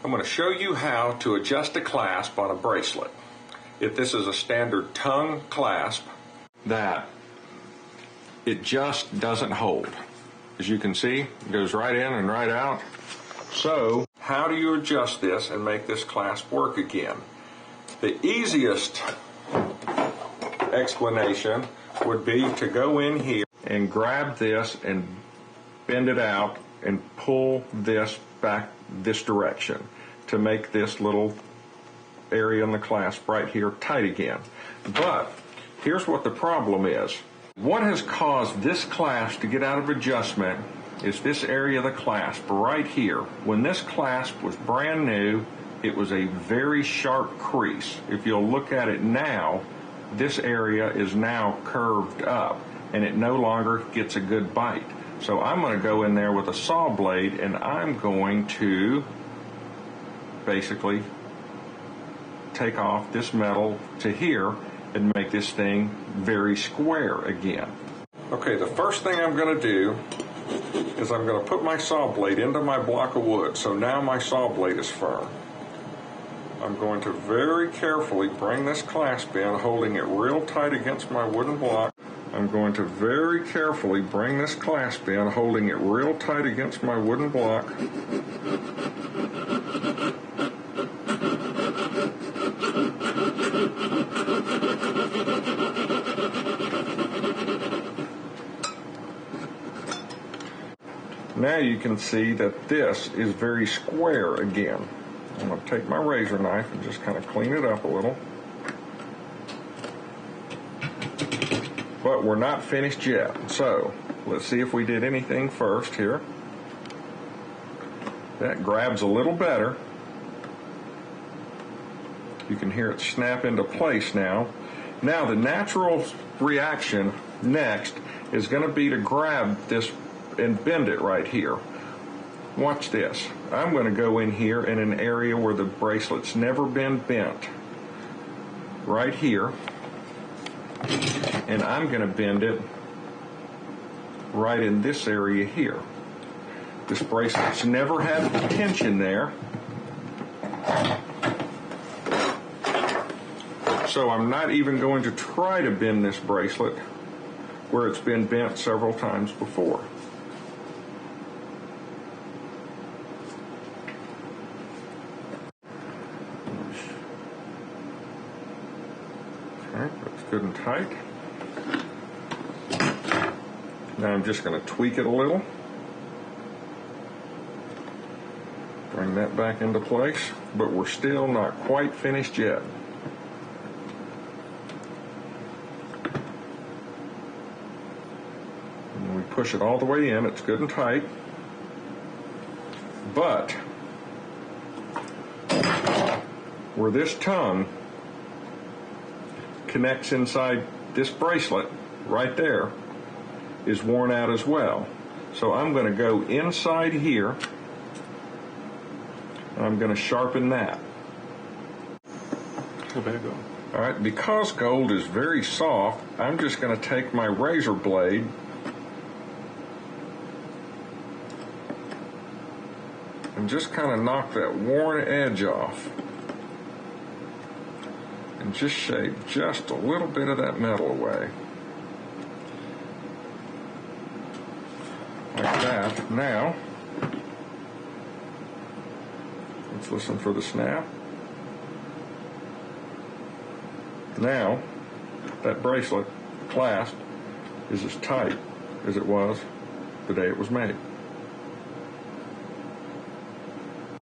I'm going to show you how to adjust a clasp on a bracelet. If this is a standard tongue clasp, that it just doesn't hold. As you can see, it goes right in and right out. So, how do you adjust this and make this clasp work again? The easiest explanation would be to go in here and grab this and bend it out and pull this back this direction to make this little area in the clasp right here tight again. But here's what the problem is. What has caused this clasp to get out of adjustment is this area of the clasp right here. When this clasp was brand new, it was a very sharp crease. If you'll look at it now, this area is now curved up and it no longer gets a good bite. So I'm going to go in there with a saw blade and I'm going to basically take off this metal to here and make this thing very square again. Okay, the first thing I'm going to do is I'm going to put my saw blade into my block of wood. So now my saw blade is firm. I'm going to very carefully bring this clasp in, holding it real tight against my wooden block. I'm going to very carefully bring this clasp in, holding it real tight against my wooden block. Now you can see that this is very square again. I'm going to take my razor knife and just kind of clean it up a little. But we're not finished yet. So let's see if we did anything first here. That grabs a little better. You can hear it snap into place now. Now the natural reaction next is going to be to grab this and bend it right here. Watch this. I'm going to go in here in an area where the bracelet's never been bent. Right here. And I'm going to bend it right in this area here. This bracelet's never had tension there. So I'm not even going to try to bend this bracelet where it's been bent several times before. Okay, that's good and tight. Now I'm just going to tweak it a little. Bring that back into place, but we're still not quite finished yet. And we push it all the way in, it's good and tight. But where this tongue connects inside this bracelet right there is worn out as well. So I'm going to go inside here and I'm going to sharpen that. All right, because gold is very soft, I'm just going to take my razor blade and just kind of knock that worn edge off. And just shave just a little bit of that metal away. Like that. Now, let's listen for the snap. Now, that bracelet, clasp, is as tight as it was the day it was made.